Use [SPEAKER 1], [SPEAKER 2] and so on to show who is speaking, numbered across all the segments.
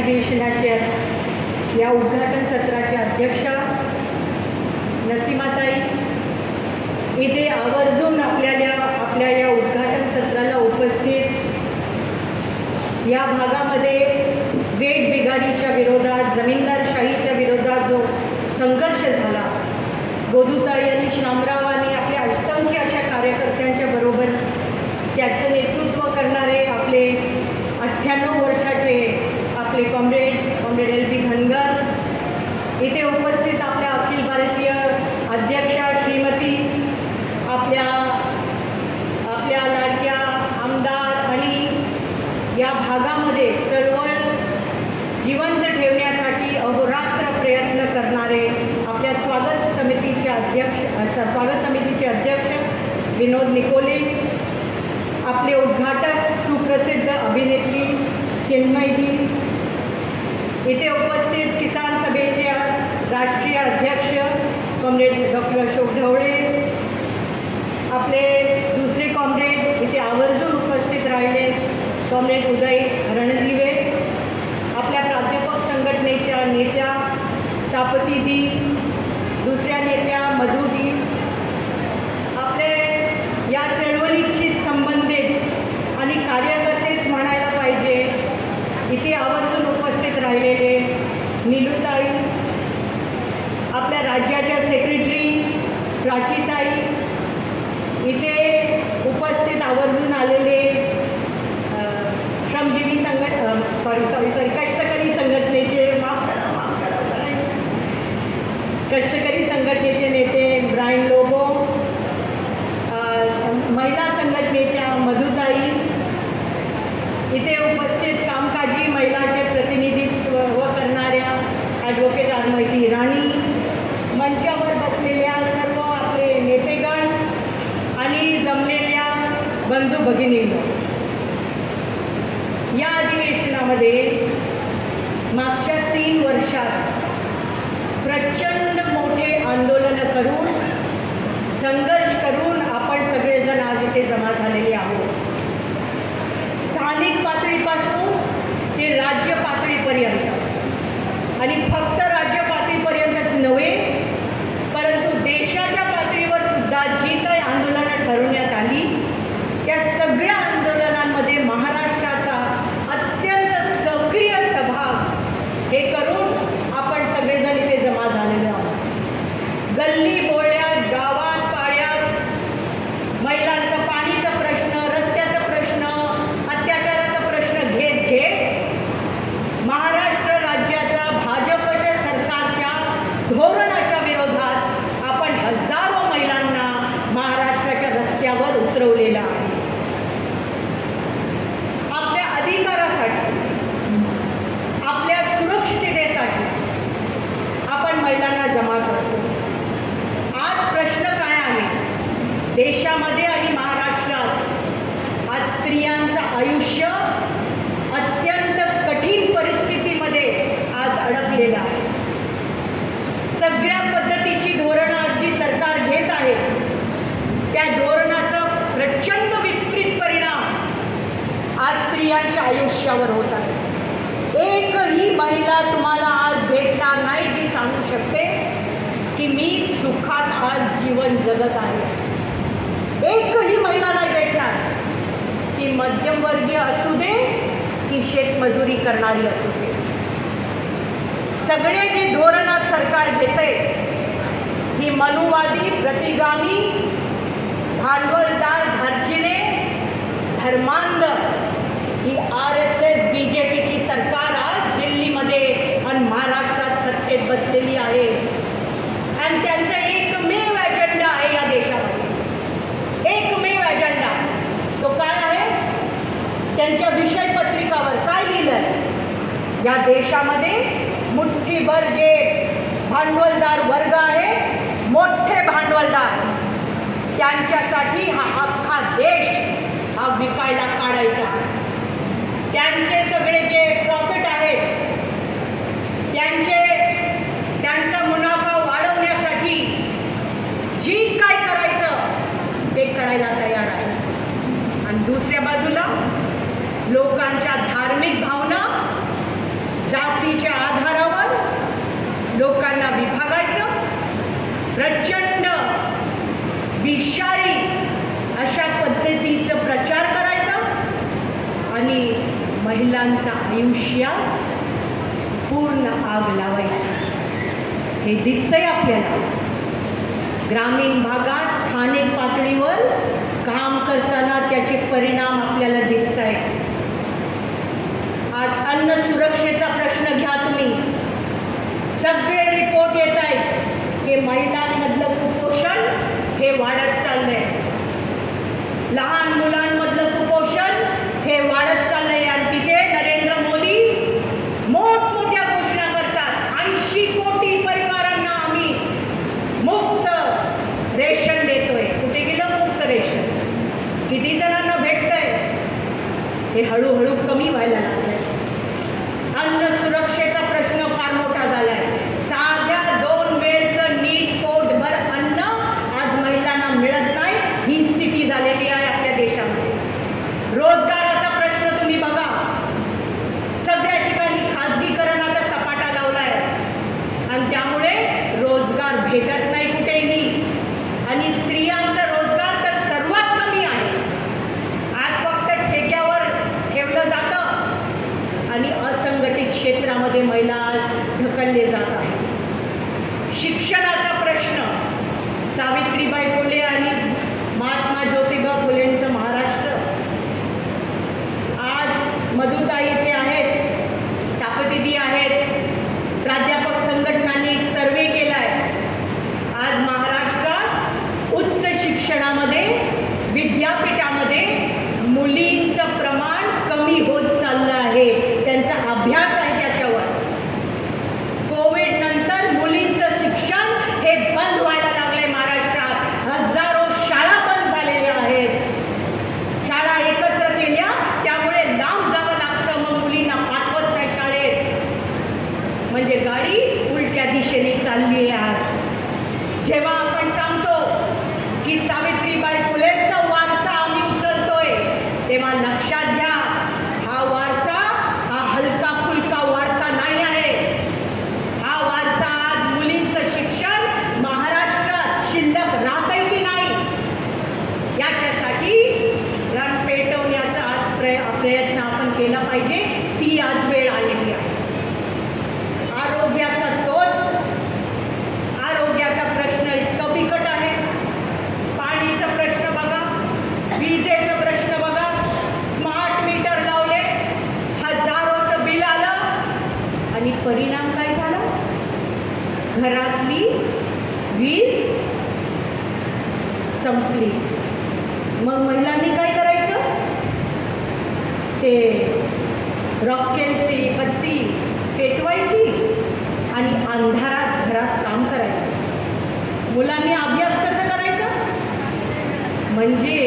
[SPEAKER 1] अधिवेशनाचे या उद्घाटन सत्राचे अध्यक्षा नसीमाताई, इथे आवर्जून आपल्या या उद्घाटन सत्राला उपस्थित या भागामध्ये वेठबिगारीच्या विरोधात, जमीनदारशाहीच्या विरोधात जो संघर्ष झाला, गोदूताई आणि शामराव आणि आपल्या असंख्य अशा कार्यकर्त्यांच्या बरोबर त्याचं नेतृत्व करणारे आपले 98 वर्षाचे आपले कॉम्रेड LB धनगर, इथे उपस्थित आपल्या अखिल भारतीय अध्यक्षा श्रीमती, आपल्या लाडक्या आमदार आणि या भागामध्ये चळवळ जिवंत ठेवण्यासाठी अहोरात्र प्रयत्न करणारे आपल्या स्वागत समितीचे अध्यक्ष विनोद निकोले, आपले उद्घाटक सुप्रसिद्ध अभिनेत्री चिन्मयजी, इथे उपस्थित किसान सभेचे राष्ट्रीय अध्यक्ष कॉम्रेड डॉक्टर अशोक ढवळे, आपले दुसरे कॉम्रेड इथे आवर्जून उपस्थित राहिले कॉम्रेड उदय रणदिवे, आपल्या प्राध्यापक संघटनेच्या नेत्या तापतीदी, दुसऱ्या नेत्या मधुदी, आपले या चळवळीशी संबंधित आणि कार्यकर्तेच म्हणायला पाहिजे इथे आवर्जून उपस्थित राहिलेले नीलूताई, आपल्या राज्याच्या सेक्रेटरी प्राचीताई, इथे उपस्थित आवर्जून आलेले कष्टकरी संघटनेचे कष्टकरी संघटनेचे नेते ब्रायन लोबो, महिला संघटनेच्या मधुताई, इथे उपस्थित कामकाजी महिलाचे प्रतिनिधित्व करणाऱ्या ॲडव्होकेट आरमाईची राणी, मंचावर बसलेल्या सर्व आपले नेतेगण आणि जमलेल्या बंधू भगिनींनो, या अधिवेशनामध्ये मागच्या 3 वर्षात प्रचंड मोठे आंदोलन करून, संघर्ष करून आपण सगळेजण आज इथे जमा झालेले आहोत. स्थानिक पातळीपासून ते राज्य पातळीपर्यंत, आणि फक्त राज्य पातळीपर्यंतच नव्हे, परंतु देशाच्या पातळीवर सुद्धा जी काही आंदोलनं ठरवण्यात आली, त्या सगळ्या आंदोलनांमध्ये महाराष्ट्राचा अत्यंत सक्रिय सहभाग हे करून आपण सगळेजण इथे जमा झालेले आहोत. गल्ली बोळ्यात, गावात, पाड्यात महिलांचा पाणीचा प्रश्न, रस्त्याचा प्रश्न, अत्याचाराचा प्रश्न घेत महाराष्ट्र राज्याचा भाजपच्या सरकारच्या धोरणाच्या विरोधात आपण हजारो महिलांना महाराष्ट्राच्या रस्त्यावर उतरवलेला आहे. आपल्या अधिकारासाठी, आपल्या सुरक्षिततेसाठी आपण महिलांना जमा करतो. आज प्रश्न काय आहे देशामध्ये आणि महाराष्ट्रात? आज स्त्रियांचं आयुष्य अत्यंत कठीण परिस्थितीमध्ये आज अडकलेलं आहे. सगळ्या पद्धतीची धोरणं आज जी सरकार घेत आहे, त्या धोरणाचा प्रचंड विपरीत परिणाम आज स्त्रियांच्या आयुष्यावर होत आहे. एकही महिला तुम्हाला आज भेटणार नाही जी सांगू शकते की मी सुखात आज जीवन जगत आहे. एकही महिला नाही भेटणार, ती मध्यमवर्गीय असू दे की शेतमजुरी करणारी असू दे. सगळे जे धोरणात सरकार घेते ही मनुवादी, प्रतिगामी, भांडवलदार, धार्जिणे, धर्मांध ही RSS BJPची सरकार आज दिल्लीमध्ये आणि महाराष्ट्रात सत्तेत बसलेली आहे. आणि त्यांचा एकमेव एजेंडा आहे या देशामध्ये, एकमेव एजेंडा. तो काय आहे? त्यांच्या विषय पत्रिकावर काय लिहिलंय? या देशामध्ये मुठ्ठीभर जे भांडवलदार वर्ग आहे, मोठे भांडवलदार, त्यांच्यासाठी हा अख्खा देश हा विकायला काढायचा. त्यांचे सगळे जे प्रॉफिट आहेत, त्यांचा मुनाफा वाढवण्यासाठी जी काय करायचं ते करायला तयार आहे. आणि दुसऱ्या बाजूला लोकांच्या धार्मिक भावना, जातीच्या आधारावर लोकांना विभागायचं, प्रचंड विषारी अशा पद्धतीचं प्रचार करायचा आणि महिलांचं आयुष्यात पूर्ण आग लावायची. हे दिसतंय आपल्याला. ग्रामीण भागात स्थानिक पातळीवर काम करताना त्याचे परिणाम आपल्याला दिसत आहेत. आज अन्न सुरक्षेचा प्रश्न घ्या तुम्ही. सगळे रिपोर्ट येत आहेत की महिलांमधलं कुपोषण हे वाढत चाललंय. लहान मुलांमधलं कुपोषण हे वाढत चाललंय आणि तिथे नरेंद्र मोदी मोठमोठ्या घोषणा करतात. 80 कोटी परिवारांना आम्ही मुफ्त रेशन देतोय. कुठे गेलं मुफ्त रेशन? किती जणांना भेटतंय? हे हळूहळू कमी व्हायला लागलंय. अन्न सुरक्षेचा प्रश्न फार मोठा झालाय. साध्या 2 वेळचं नीट पोटभर अन्न आज महिलांना मिळत नाही, ही स्थिती झालेली आहे आपल्या देशामध्ये. रोजगाराचा प्रश्न तुम्ही बघा. सगळ्या ठिकाणी खाजगीकरणाचा सपाटा लावलाय आणि त्यामुळे रोजगार भेटत नाही कुठेही. आणि स्त्रियांचा रोजगार तर सर्वात कमी आहे. आज फक्त ठेक्यावर ठेवलं जातं आणि असंघटित क्षेत्रामध्ये महिला आज ढकलले जात आहेत. शिक्षणाचा प्रश्न. सावित्रीबाई फुले आणि महात्मा ज्योतिबा फुलेंचं महाराष्ट्र. आज मधुताई इथे आहेत, तापदीदी आहेत, प्राध्यापक संघटनांनी एक सर्वे केलाय. आज महाराष्ट्रात उच्च शिक्षणामध्ये विद्यापीठामध्ये मुलींचं प्रमाण कमी होत चाललं आहे. त्यांचा अभ्यास आहे त्याच्यावर. कोविड नंतर मुलींचं शिक्षण हे बंद व्हायला लागलंय महाराष्ट्रात. हजारो शाळा बंद झालेल्या आहेत. शाळा एकत्र केल्या त्यामुळे लांब जावं लागतं, मग मुलींना पाठवत नाही शाळेत. म्हणजे गाडी उलट्या दिशेने चालली आहे आज. जेव्हा आपण सांगतो की सावित्रीबाई फुलेंचा वारसा आम्ही उचलतोय, तेव्हा लक्षात घ्या हा वारसा हा हलका फुलका वारसा नाही आहे. हा वारसा आज मुलींचं शिक्षण महाराष्ट्रात शिल्लक राहतंय की नाही याच्यासाठी रण पेटवण्याचा आज प्रयत्न आपण केला पाहिजे. ती आज वेळ आलेली आहे. आरोग्याचा तोच. आरोग्याचा प्रश्न इतका बिकट आहे. पाणीचा प्रश्न बघा, विजेचा प्रश्न बघा. स्मार्ट मीटर लावले, हजारोचं बिल आलं आणि परिणाम काय झाला? घरातली वीज संपली. मग महिलांनी काय करायचं? ते रॉकेलची बत्ती पेटवायची आणि अंधारात घरात काम करायचं. मुलांनी अभ्यास कसा करायचा? म्हणजे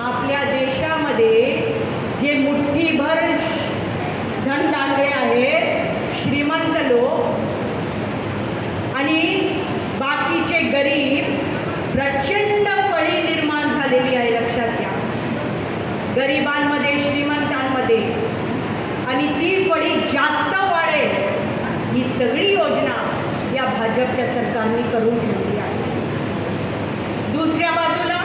[SPEAKER 1] आपल्या देशामध्ये जे मुठ्ठीभर धनदांडे आहेत, श्रीमंत लोक आणि बाकीचे गरीब, प्रचंड फळी निर्माण झालेली आहे. लक्षात घ्या. गरिबांमध्ये, श्रीमंतांमध्ये, आणि ती फळी जास्त वाढेल ही सगळी योजना या भाजपच्या सरकारने करून ठेवली आहे. दुसऱ्या बाजूला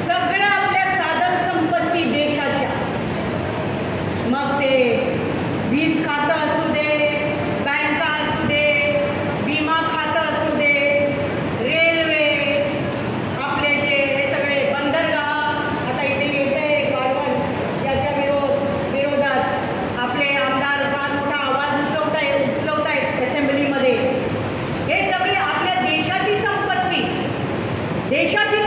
[SPEAKER 1] सगळ्या आपल्या साधन संपत्ती देशाच्या, मग ते वीज खातं असू दे, बँका असू दे, विमा खातं असू दे, रेल्वे, आपले जे हे सगळे बंदरगाह, आता इथे येते गाडवण याच्या विरोधात आपले आमदार फार मोठा आवाज उचलवत आहेत असेंब्लीमध्ये. हे सगळे आपल्या देशाची संपत्ती, देशाची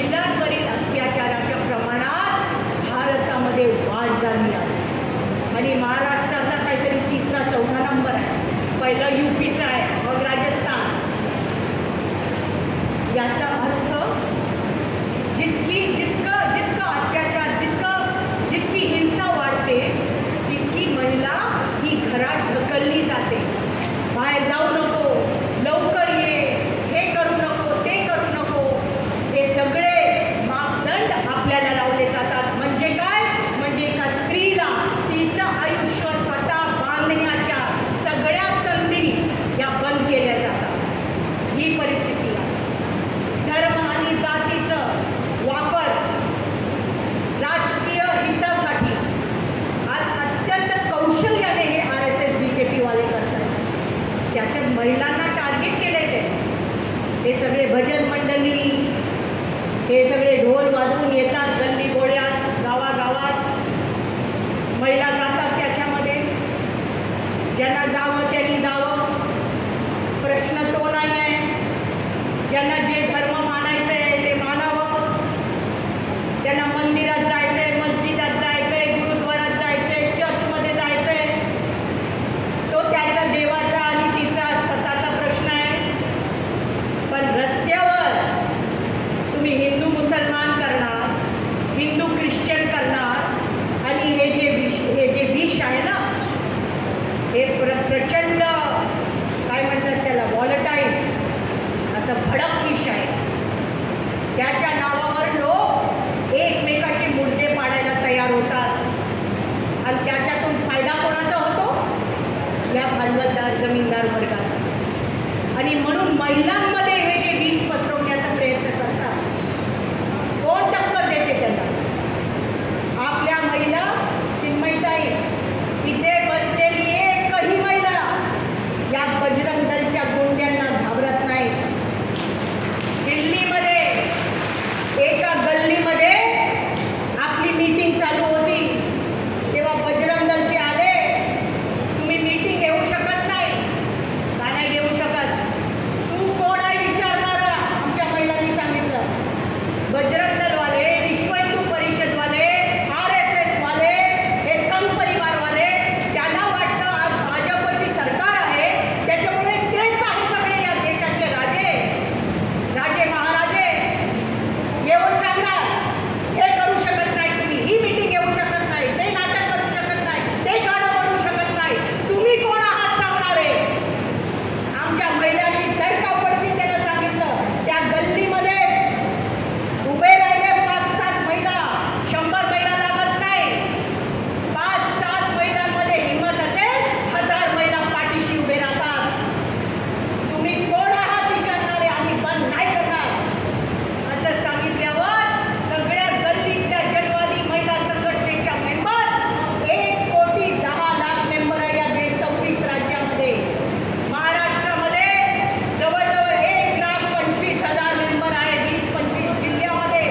[SPEAKER 1] महिलांवरील अत्याचाराच्या प्रमाणात भारतामध्ये वाढ झाली आहे. आणि महाराष्ट्राचा काहीतरी 3रा-4था नंबर आहे. पहिलं UPचा आहे, मग राजस्थान. याचा अर्थ जितकं अत्याचार, जितकी हिंसा वाढते तितकी महिला ही घरात ढकलली जाते. बाहेर जाऊ नको, लवकर ये, हे करू नको, ते करू नको, हे सगळे मापदंड आपल्याला लावले जातात. म्हणजे काय? म्हणजे एका स्त्रीला तिचं आयुष्य स्वतः बांधण्याच्या सगळ्या संधी या बंद केल्या जातात. ही परिस्थिती आहे. धर्म आणि जातीचं वापर राजकीय हितासाठी आज अत्यंत कौशल्याने हे RSS BJP वाले करतात. त्याच्यात महिलांना टार्गेट केले ते सगळे भजन मंडळी, हे सगळे ढोल वाजवून येतात गल्ली बोळ्यात, गावागावात महिला जातात. त्याच्यामध्ये ज्यांना जावं त्यांनी जावं, प्रश्न तो नाही आहे. ज्यांना जे धर्म मानायचं आहे ते मानावं. त्यांना मंदिरात जायचं आहे, मस्जिदात जायचं आहे, गुरुद्वारात जायचं आहे, चर्चमध्ये जायचं आहे, तो त्याचा देवाचा आणि तिचा स्वतःचा प्रश्न आहे. पण रस्त्यावर तुम्ही हिंदू मुसलमान करणार, हिंदू ख्रिश्चन करणार, आणि हे जे विष आहे ना, हे प्रचंड काय म्हणतात त्याला, व्हॉलटाईल असं भडक विष आहे. त्याच्या नावावर लोक एकमेकाचे मुर्दे पाडायला तयार होतात. आणि त्याच्यातून फायदा कोणाचा होतो? या भांडवलदार जमीनदार वर्गाचा. आणि म्हणून महिलांमध्ये हे जे विष पसरवण्याचा प्रयत्न करतात, कोण टक्कर देते त्यांना? आपल्या महिला चिन्मयताई, इथे बसलेली एकही महिला या बजरंग दलच्या गुंड्यांना घाबरत नाही. दिल्लीमध्ये एका गल्लीमध्ये आपली मीटिंग चालू होती, तेव्हा बजरंग दलचे आले. तुम्ही मीटिंग घेऊ शकत नाही. का नाही घेऊ शकत? तू कोण आहे विचारणारा? आमच्या महिलांनी सांगितलं. बजरंग दलवाले, विश्व हिंदू परिषदवाले, RSS वाले, हे संघ परिवारवाले, त्यांना वाटतं आज भाजपची सरकार आहे, त्याच्यामुळे तेच आहे सगळे या देशाचे राजे महाराजे. येऊन सांगणार हे करू शकत नाही तुम्ही, ही मीटिंग घेऊ शकत नाही, ते नाटक करू शकत नाही, ते गाणं म्हणू शकत नाही, तुम्ही कोण आहात सांगणारे? आमच्या महिलांनी धडकापडती त्यानं सांगितलं. त्या गल्लीमध्ये उभे राहिले 5-7 महिला, 100 महिला लागत नाही. 5-7 महिलांमध्ये हिंमत असेल, 1000 महिला पाठीशी उभे राहतात. तुम्ही कोण आहात विचारणारे? आम्ही बंद नाही करणार. असं सांगितल्यावर सगळ्या गल्लीतल्या जनवादी महिला संघटनेच्या मेंबर, 1,10,00,000 मेंबर आहे या 26 राज्यामध्ये. महाराष्ट्रामध्ये जवळजवळ 1,25,000 मेंबर आहे 20-25 जिल्ह्यामध्ये.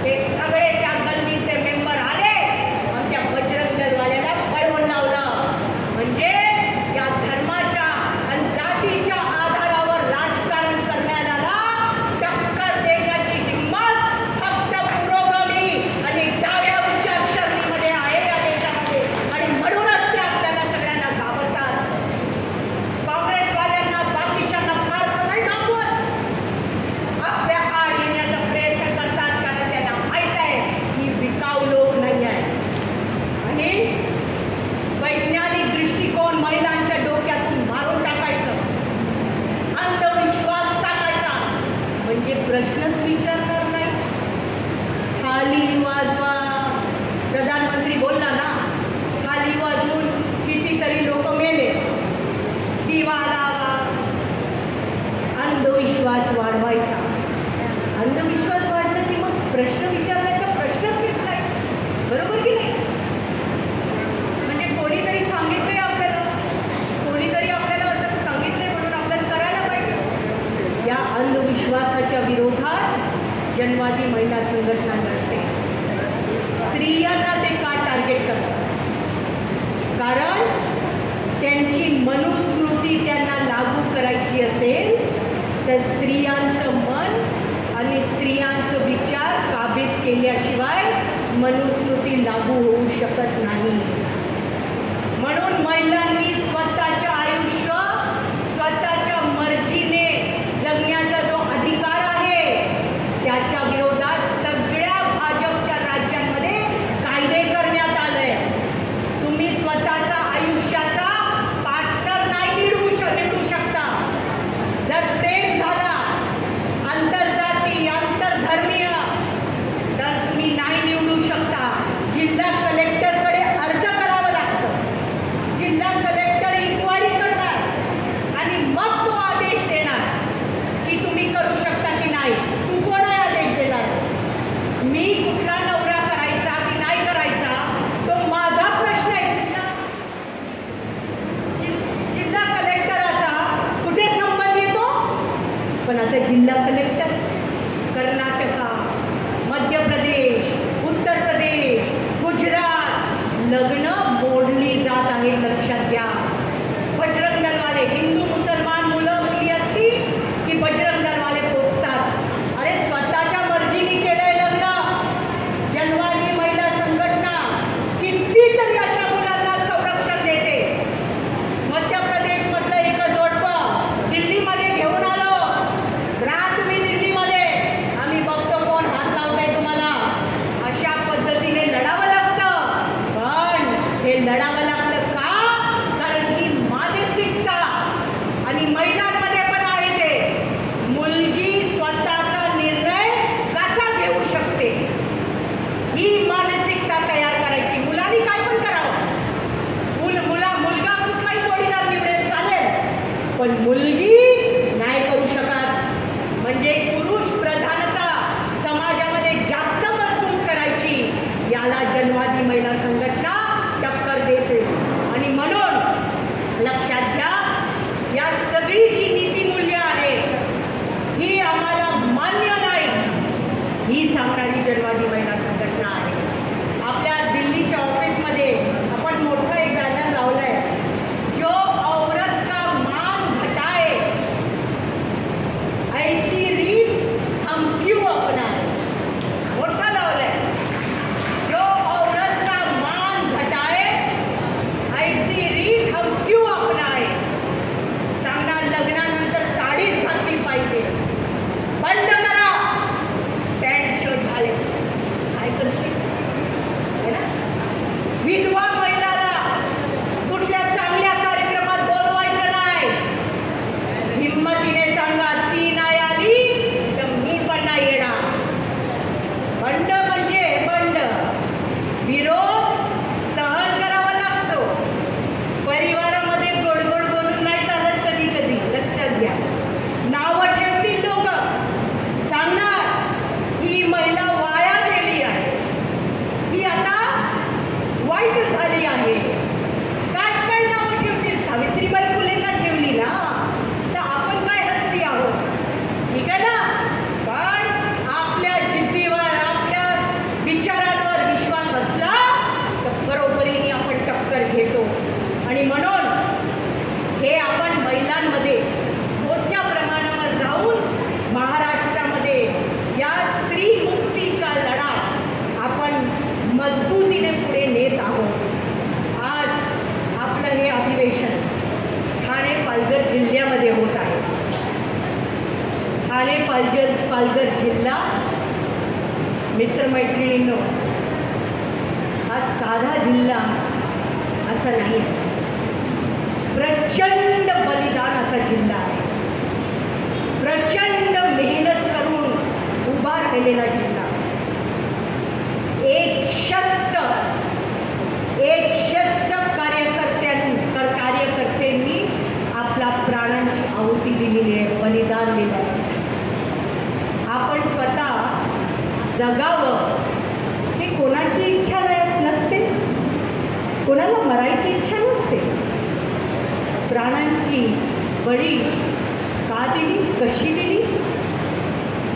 [SPEAKER 1] हे सगळे त्या गल्लीतले मेंबर आले आणि त्या बजरंग दलवाल्याला पळवून लावलं. म्हणजे या धर्माच्या आणि जातीच्या आधारावर राजकारण करण्याला टक्कर देण्याची हिंमत फक्त पुरोगामी आणि डाव्या विचारसरणीमध्ये आहे या देशामध्ये. आणि म्हणूनच ते आपल्याला सगळ्यांना घाबरतात. काँग्रेसवाल्यांना, बाकीच्यांना फारसं नाही दाखवत. आपल्या आड येण्याचा प्रयत्न करतात, कारण त्यांना माहीत आहे की विकाऊ लोक नाही आहे. आणि वैज्ञानिक दृष्टिकोन महिलांच्या डोक्यातून मारून टाकायचं, अंधविश्वास टाकायचा, म्हणजे प्रश्नच विचारणार नाही. थाली वाजवा, प्रधानमंत्री बोलला ना, थाली वाजवून कितीतरी लोक मेले. दिवा लावा, अंधविश्वास वाढवायचा. अंधविश्वास वाढला की मग प्रश्न विचारण्याचा प्रश्नच येत नाही. बरोबर की नाही? म्हणजे कोणीतरी सांगितलंय आपल्याला, कोणीतरी आपल्याला असं सांगितलंय म्हणून आपल्याला करायला पाहिजे. या अंधविश्वासाच्या विरोधात जनवादी महिला संघटना लढते. स्त्रियांना ते का टार्गेट करतात? कारण त्यांची मनुस्मृती त्यांना लागू करायची असेल तर स्त्रियांचं मन आणि स्त्रियांचं विचार केल्याशिवाय मनुस्मृती लागू होऊ शकत नाही. म्हणून महिलांनी स्वतःचे आयुष्य स्वतःच्या मर्जीने जगण्याचा जो अधिकार आहे त्याच्या विरोधात सगळ्या भाजपच्या राज्यांमध्ये कायदे करण्यात आले. तुम्ही स्वतःचा आयुष्याचा पार्टनर नाही निवडू शकता. जर प्रेम झाला आंतरजाती आंतरधर्मीय तर तुम्ही नाही निवडू शकता. जिल्हा कलेक्टरकडे अर्ज करावा लागतं. जिल्हा कलेक्टर इन्क्वायरी करणार आणि मग तो आदेश देणार की तुम्ही करू शकता की नाही. तू कोण आहे आदेश देणार? मी कुठला नवरा करायचा की नाही करायचा तो माझा प्रश्न आहे. जिल्हा कलेक्टराचा कुठे संबंध येतो? पण आता जिल्हा कलेक्टर कर्नाटका, मध्य प्रदेश, उत्तर प्रदेश, गुजरात लग्न मोडली जात आहेत. लक्षात घ्या. बजरंग दलवाले हिंदू मुसलमान मुलं मुली असली की बजरंग दलवाले पोचतात. अरे स्वतःच्या मर्जीने केलंय लग्न. जन्मानी महिला संघटना कितीतरी अशा मुलांना संरक्षण देते. मध्य प्रदेश मधलं एक जोडपं दिल्लीमध्ये घेऊन आलो. राहा तुम्ही दिल्लीमध्ये, आम्ही बघतो कोण हात लावतंय तुम्हाला. अशा पद्धतीने लढावं लागतं. पण हे लढावं लागतं का? कारण ही मानसिकता आणि महिलांमध्ये पण आहे ते. मुलगी स्वतःचा निर्णय कसा घेऊ शकते ही मानसिकता तयार करायची. मुलांनी काय पण करावं. मुलगा कुठलाही जोडीदार निवडेल चालेल, पण मुलगी नाही करू शकत. म्हणजे पुरुष प्रधानता समाजामध्ये जास्त मजबूत करायची. याला जन्मादी महिला संघटना टक्कर देते. आणि म्हणून लक्षात घ्या, या सगळी जी नीती मूल्य आहे ही आम्हाला मान्य नाही ही सांगणारी जन्मादी महिला संघटना आहे. आपल्या दिल्लीच्या ऑफिसमध्ये आपण मोठं एक बॅनर लावलंय, जो औरत का मान घटाए ऐसी रीत हम क्यों अपनाए. मोठं लावलंय, जो औरत का मान घटाए ऐसी रीत हम क्यों अपनाए. सांगणार लग्नानंतर साडीच घातली पाहिजे. बंद करा पॅन्ट शर्ट घाले. काय करशील है ना. विधवा महिलाला कुठल्या चांगल्या कार्यक्रमात बोलवायचं नाही. हिम्मतीने सांगा, ती नाही आली तर मी पण नाही येणार. बंड म्हणजे बंड. विरोध सहन करावा लागतो. परिवारामध्ये गोडगोड बोलून नाही चालत कधी कधी. लक्षात घ्या. नावं ठेवतील लोक. सांगणार ही महिला वाया गेली आहे, ही आता वाईट झाली आहे. काय काय नावं ठेवतील. सावित्रीबाई फुलेंना ठेवली ना, तर आपण काय हसती आहोत. ठीक आहे ना. पण आपल्या जिद्दीवर आपल्या विचारांवर विश्वास असला तर बरोबरीने आपण टक्कर घेतो. आणि म्हणून हे आपण महिलांमध्ये मोठ्या प्रमाणावर जाऊन महाराष्ट्रामध्ये या स्त्री मुक्तीचा लढा आपण मजबूतीने पुढे नेत आहोत. आज आपलं हे अधिवेशन ठाणे पालघर जिल्ह्यामध्ये होत आहे. ठाणे पालघर जिल्हा मित्रमैत्रिणींनो हा साधा जिल्हा असा नाही. प्रचंड बलिदानाचा जिल्हा आहे. प्रचंड मेहनत करून उभा राहिलेला जिल्हा. एक शस्त कार्यकर्त्यांनी आपला प्राणांची आहुती दिलेली आहे, बलिदान दिलं आहे. आपण स्वतः जगावं ही कोणाची इच्छा नसते. कोणाला मरायची इच्छा नसते. प्राणांची बळी का दिली, कशी दिली.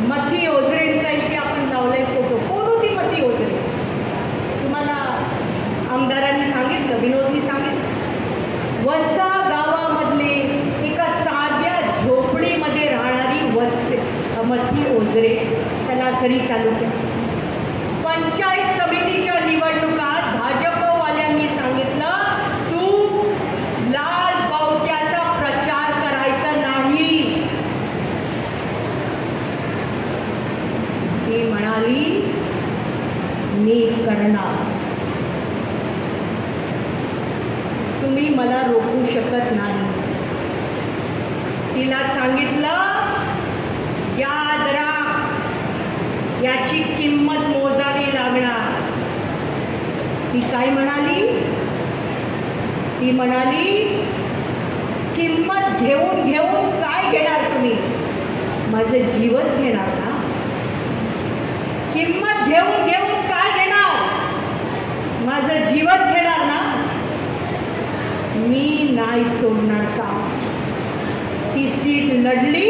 [SPEAKER 1] मती ओझरेंचा इथे आपण लावलाय फोटो. कोण होती मती ओझरे? तुम्हाला आमदारांनी सांगितलं, विनोदनी सांगितलं. वसा गावामधली एका साध्या झोपडीमध्ये राहणारी मती ओझरे, तलासरी तालुक्यात. पंचायत समितीच्या निवडणुकात भाजपवाल्यांनी सांगितलं तू लाल बावट्याचा प्रचार करायचा नाही. ती म्हणाली मी करणार. तुम्ही मला रोखू शकत नाही. तिला सांगितलं याद राख, याची किंमत मोजावी लागणार. ती काय म्हणाली? ती म्हणाली किंमत घेऊन घेऊन काय घेणार तुम्ही? माझं जीवच घेणार ना. किंमत घेऊन घेऊन काय घेणार? माझं जीवच घेणार ना. मी नाही सोडणार का. ती सीट लढली,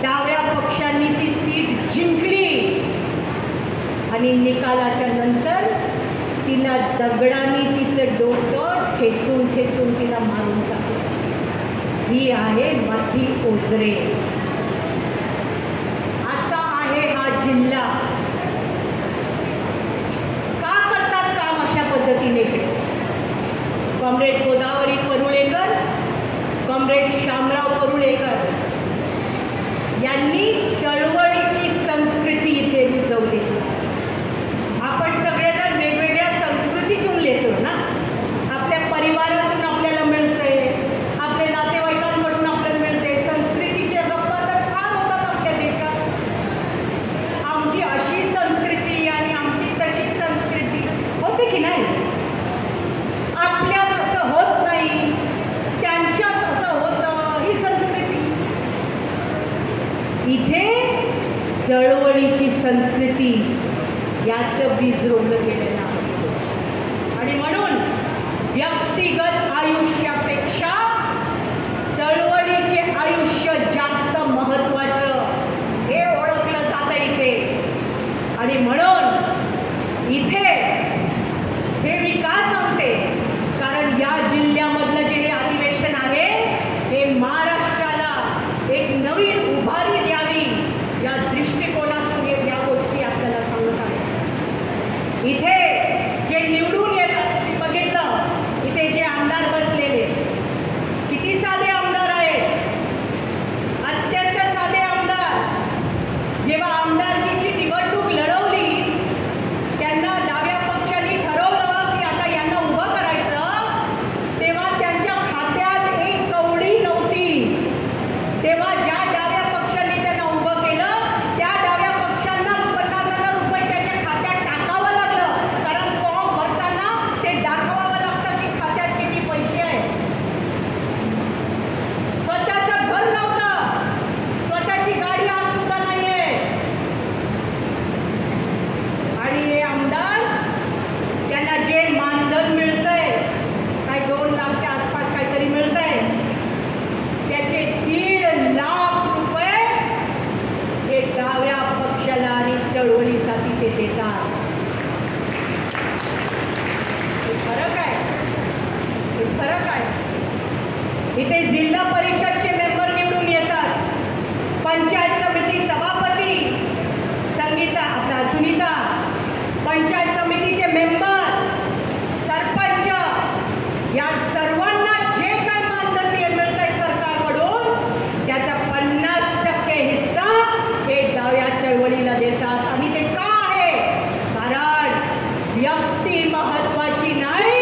[SPEAKER 1] डाव्या पक्षांनी ती सीट जिंकली आणि निकालाच्या नंतर तिला दगडाने तिचं डोकं ठेचून ठेचून तिला मारून टाकलं. ही आहे माथी ओझरे. असा आहे हा जिल्हा. का करतात काम अशा पद्धतीने? कॉम्रेड गोदावरी परुळेकर, कॉम्रेड शामराव परुळेकर यांनी चळवळीची संस्कृती इथे रुजवली. आपण सगळेजण वेगवेगळ्या संस्कृतीतून येतो ना. आपल्या परिवारातून आपल्याला मिळतंय, आपल्या नातेवाईकांकडून आपल्याला मिळते. संस्कृतीच्या गप्पा तर फार होतात आपल्या देशात. आमची अशी संस्कृती आणि आमची तशी संस्कृती होते की नाही. आपल्यात असं होत नाही, त्यांच्यात असं होतं. ही संस्कृती. इथे चळवळीची संस्कृती याचं बीज रोवलं गेलेलं आहे. आणि म्हणून व्यक्तिगत आयुष्यापेक्षा चळवळीचे आयुष्य जास्त महत्त्वाचं हे ओळखलं जातं इथे. आणि म्हणून इथे हे मी का सांगते, कारण या जिल्ह्यामधलं जे हे अधिवेशन आहे हे महाराष्ट्राला एक नवीन उभारी द्यावी या दृष्टिकोनातून या गोष्टी आपल्याला सांगत आहे. इथे जे निवडून येतात, मी बघितलं इथे जे आमदार बसलेले किती साधे आमदार आहेत, अत्यंत साधे आमदार. जेव्हा आमदारकीची निवडणूक लढवली त्यांना डाव्या पक्षांनी ठरवलं की आता यांना उभं करायचं, तेव्हा त्यांच्या खात्यात एक कवडी नव्हती. तेव्हा ज्या डाव्या पक्षांनी त्यांना उभं केलं त्या डाव्या पक्षांना 50,000 रुपये त्याच्या खात्यात टाकावं लागलं. कारण फॉर्म भरताना ते दाखवावं लागतं की खात्यात किती पैसे आहेत. स्वतःचं घर नव्हतं, स्वतःची गाडी आज सुद्धा नाहीये. आणि हे आमदार त्यांना जे मानधन मिळतंय, काय 2 लाखच्या आसपास काहीतरी मिळतंय, त्याचे 1.5 लाख रुपये हे डाव्या पक्षाला आणि चळवळीसाठी ते देतात. हे फरक आहे. हे फरक आहे. इथे जिल्हा परिषदचे मेंबर निवडून येतात, पंचायत समिती सभापती संगीता आपला सुनीता, पंचायत समितीचे मेंबर, सरपंच, या सर्वांना जे काही मानधन मिळतंय सरकारकडून त्याचा 50% हिस्सा हे डाव्या चळवळीला देतात. आणि ते का आहे? कारण व्यक्ती महत्वाची नाही,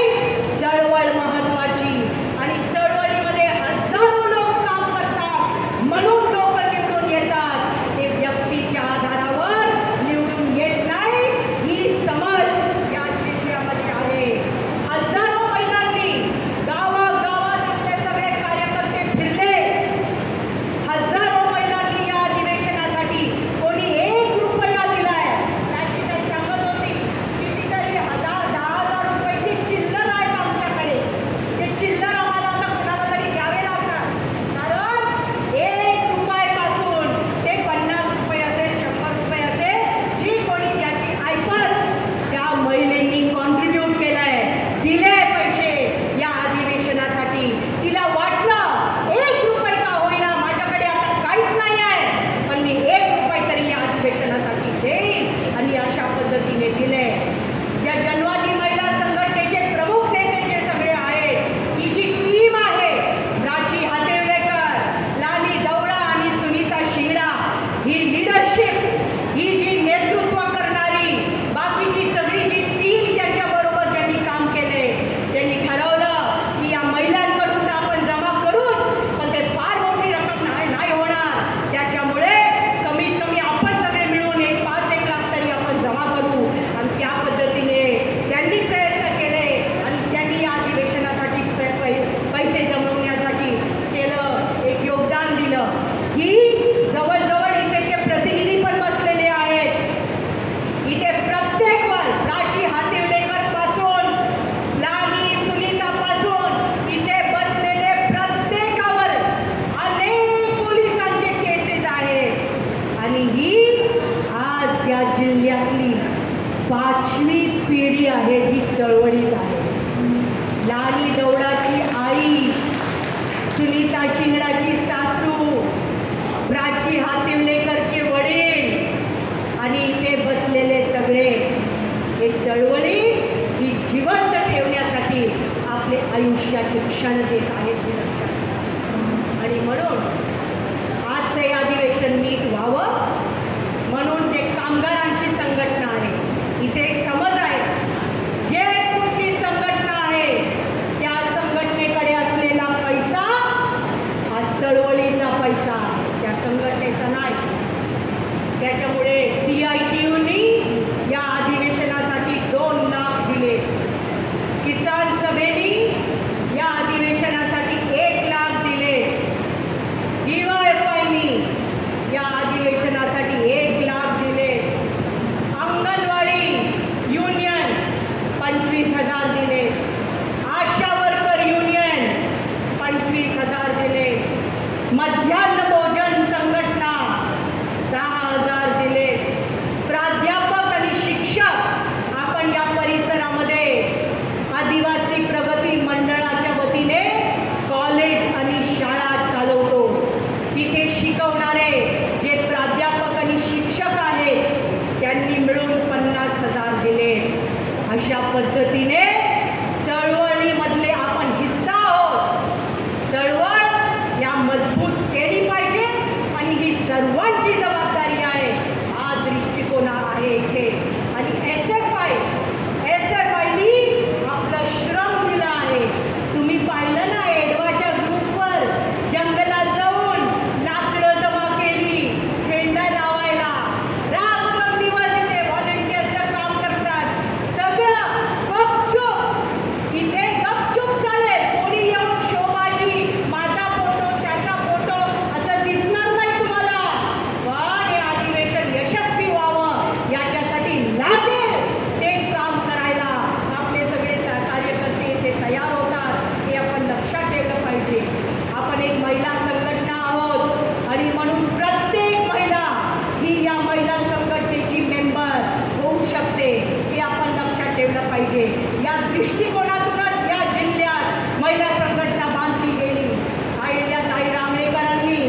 [SPEAKER 1] चळवळ महत्वाची. आणि चळवळीमध्ये हजारो लोक या जिल्ह्यातली 5वी पिढी आहे जी चळवळीत आहे. लाली दौडाची आई, सुनीता शिंगडाची सासू, प्राची हातिवलेकरचे वडील आणि इथे बसलेले सगळे हे चळवळी ही जिवंत ठेवण्यासाठी आपले आयुष्याचे क्षण देत आहेत हे लक्षात घ्या. आणि म्हणून आजचं हे अधिवेशन नीट व्हावं म्हणून जे कामगारांची संघटना आहे, इथे एक समज आहे, जे कुठली संघटना आहे त्या संघटनेकडे असलेला पैसा हा चळवळीचा पैसा, त्या संघटनेचा नाही. त्याच्यामुळे CITUनी या अधिवेशनासाठी 2 लाख दिले, किसान सभेनी या अधिवेशनासाठी 1 लाख दिले, DYFIनी या अधिवेशनासाठी 1 लाख दिले, अंगणवाडी युनियन 25,000 दिले, आशा वर्कर युनियन 25,000 दिले, मध्यान्ह भोजन संघटना 10,000 दिले, प्राध्यापक आणि शिक्षक आपण या परिसरामध्ये आदिवासी प्रगती मंडळाच्या वतीने कॉलेज आणि शाळा चालवतो. तिथे शिकवणारे जे प्राध्यापक आणि शिक्षक आहेत त्यांनी मिळून 50,000 दिले. अशा पद्धतीने चळवळीमधले आपण हिस्सा आहोत. चळवळ या मजबूत केली पाहिजे आणि ही सर्वांची जबाबदारी आहे. हा दृष्टिकोन आहे इथे. आणि SFIनी आपलं श्रम दिलं आहे. तुम्ही पाहिलं ना, एडवाच्या ग्रुपवर जंगलात जाऊन लाकडं जमा केली झेंडा लावायला, रात्रंदिवस इथे व्हॉलेंटियरचं काम करतात. सगळं गपचूप, इथे गपचूप चालेल. कोणी येऊन शोबाजी, माझा फोटो त्याचा फोटो असं दिसणार नाही तुम्हाला. पण हे अधिवेशन यशस्वी व्हावं याच्यासाठी लागेल ते काम करायला आपले सगळे कार्यकर्ते ते तयार होतात हे आपण लक्षात ठेवलं पाहिजे. आपण एक महिला संघटना आहोत आणि म्हणून प्रत्येक महिला ही या महिला संघटनेची मेंबर होऊ शकते हे आपण लक्षात ठेवलं पाहिजे. या दृष्टिकोनातूनच या जिल्ह्यात महिला संघटना बांधली गेली. ताई रामणेकरांनी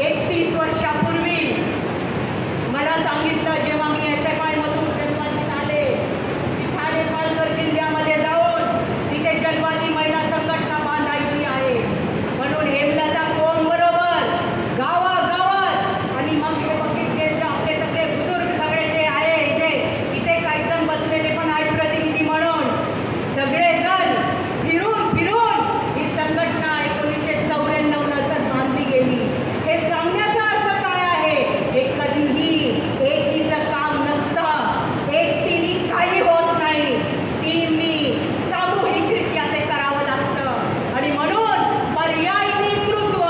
[SPEAKER 1] 31 वर्षापूर्वी मला सांगितलं, जेव्हा मी SFI मधून जन्मात आले, ठाणे पालघर जिल्ह्यामध्ये जाऊन तिथे जन्माली महिला संघटना बांधायची आहे. म्हणून हेमलता कोण बरोबर गावागावात आणि मग हे बघितले आपले सगळे बुजुर्ग सगळे जे आहे इथे काही जण बसलेले पण आहेत प्रतिनिधी म्हणून, सगळेजण फिरून फिरून ही संघटना 1994 नंतर बांधली गेली. हे सांगण्याचा अर्थ काय आहे? हे कधीही एकीचं काम नसतं. एकटीने काही होत नाही. टीमनी सामूहिकरित्या ते करावं लागतं. आणि म्हणून पर्याय नेतृत्व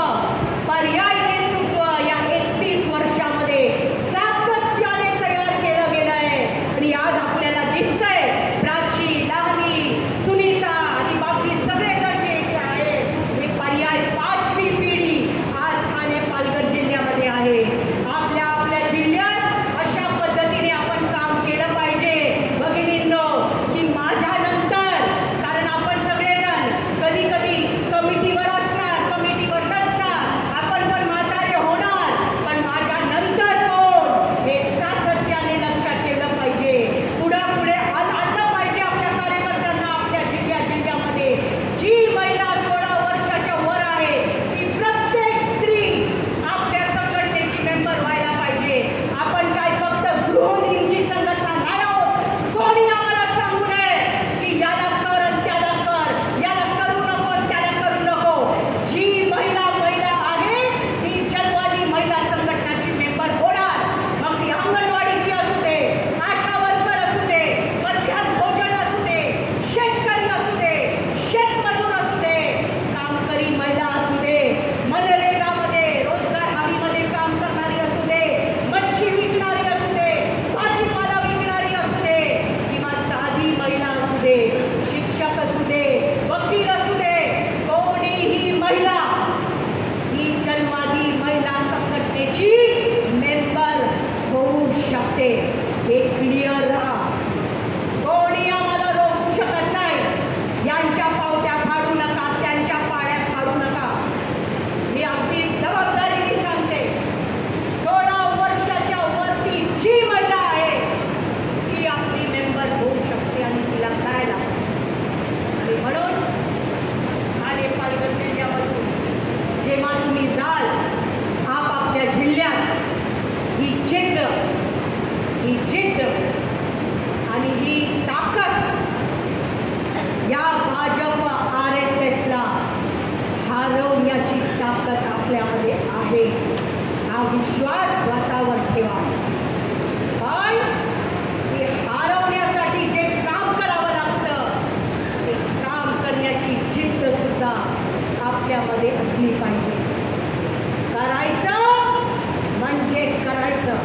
[SPEAKER 1] या 31 वर्षामध्ये सातत्याने तयार केलं गेलं आहे. आणि आज आपल्याला दिसतंय प्राची, लहानी, सुनीता आणि बाकी सगळेजण जे आहेत हे पर्याय 5वी पिढी आज ठाणे पालघर जिल्ह्यामध्ये आहे. आपल्या आपल्या जिल्ह्यात अशा पद्धतीने आपण काम केलं पाहिजे भगिनींनो, की माझ्यानंतर, कारण आपण सगळेजण कधी कधी कमिटीवर असणार, कमिटीवर नसणार, आपण पण म्हातारे होणार, पण माझ्यानंतर कोण हे सातत्याने लक्षात ठेवलं पाहिजे. पुढे आणलं पाहिजे आपल्या कार्यकर्त्यांना. आपल्या जिल्ह्यामध्ये जी महिला 16 वर्षाच्या वर आहे ती प्रत्येक स्त्री आपल्या संघटनेची मेंबर व्हायला पाहिजे. आपण काय फक्त गृहिणींची संघटना नाही आहोत. कोणी आम्हाला सांगू नये की याला कर आणि त्याला कर, याला करू नको त्याला करू नको. जी महिला आहे ती जन्मवादी महिला संघटनाची मेंबर होणार. मग ती अंगणवाडीची असू दे, आशा वर्कर असू दे, मध्यान्ह भोजन असू दे, शेतकरी असू दे, शेतमजूर असू दे, कामकरी महिला असू दे, मनरेगामध्ये रोजगार हमीमध्ये काम करणारी असू दे, मच्छी विकणारी असू दे, भाजीपाला विकणारी असू दे, किंवा साधी महिला असू दे, शिक्षक असू दे, वकील असू दे, कोणीही महिला ही जन्मवादी महिला संघटनेची मेंबर होऊ शकते. हे क्लिअर राहा. कोणी आम्हाला रोखू शकत नाही. यांच्या पावत्या फाडू नका, त्यांच्या पाड्या फाडू नका. मी अगदी जबाबदारीने सांगते, 16 वर्षाच्या वरती जी महिला आहे ती आपली मेंबर होऊ शकते आणि तिला करायला. आणि म्हणून आणि पालघर जिल्ह्यामधून जेव्हा तुम्ही जाल आपापल्या जिल्ह्यात, ही जिद्द आणि ही ताकद या भाजप RSSला हरवण्याची ताकद आपल्यामध्ये आहे. हा विश्वास स्वतःवर ठेवा. पण हे हरवण्यासाठी जे काम करावं लागतं ते काम करण्याची जिद्द सुद्धा आपल्यामध्ये असली पाहिजे. करायचं म्हणजे करायचं.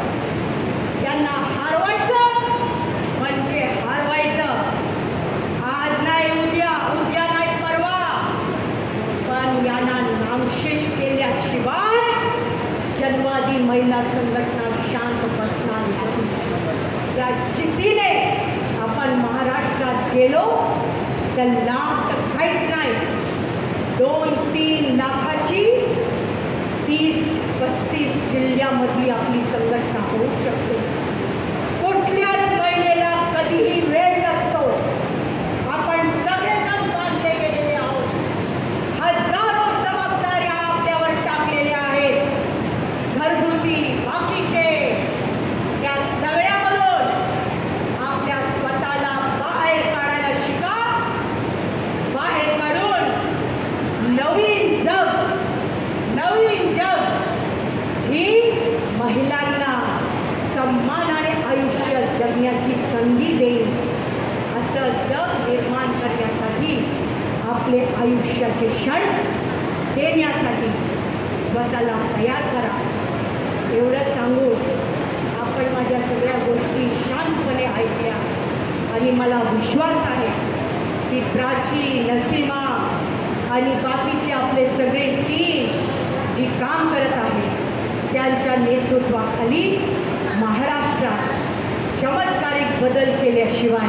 [SPEAKER 1] यांना हरवायचं म्हणजे हरवायचं. आज नाही उद्या, उद्या नाही परवा, पण यांना नामशेष केल्याशिवाय जन्मवादी महिला संघटना शांत बसणार नाही. या जिद्दीने आपण महाराष्ट्रात गेलो तर लाख तर काहीच नाही, 2-3 लाखाची 30-35 जिल्ह्यामध्ये आपली संघटना होऊ शकते. कुठल्याच महिलेला कधीही वेळ नसतो. आपण सगळेजण बांधले गेलेले आहोत. हजारो जबाबदाऱ्या आपल्यावर टाकलेल्या आहेत, घरगुती, बाकीचे. त्या सगळ्यामधून आपल्या स्वतःला बाहेर काढायला शिका. बाहेर काढून नवीन जग जी महिलांना सन्मानाने आयुष्य जगण्याची संधी देईल असं जग निर्माण करण्यासाठी, आपले आयुष्याचे क्षण देण्यासाठी स्वतःला तयार करा. एवढं सांगून आपण माझ्या सगळ्या गोष्टी शांतपणे ऐकल्या आणि मला विश्वास आहे की प्राची, नसीमा आणि बाकीचे आपले सगळे टीम जी काम करत आहे त्यांच्या नेतृत्वाखाली महाराष्ट्रात चमत्कारिक बदल केल्याशिवाय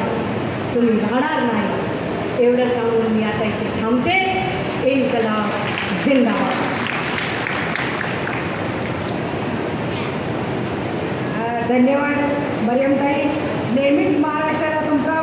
[SPEAKER 1] तुम्ही राहणार नाही. एवढं सांगून मी आता इथे थांबते. इन्कलाब जिंदाबाद.
[SPEAKER 2] धन्यवाद मरियमताई. नेहमीच महाराष्ट्राला तुमचा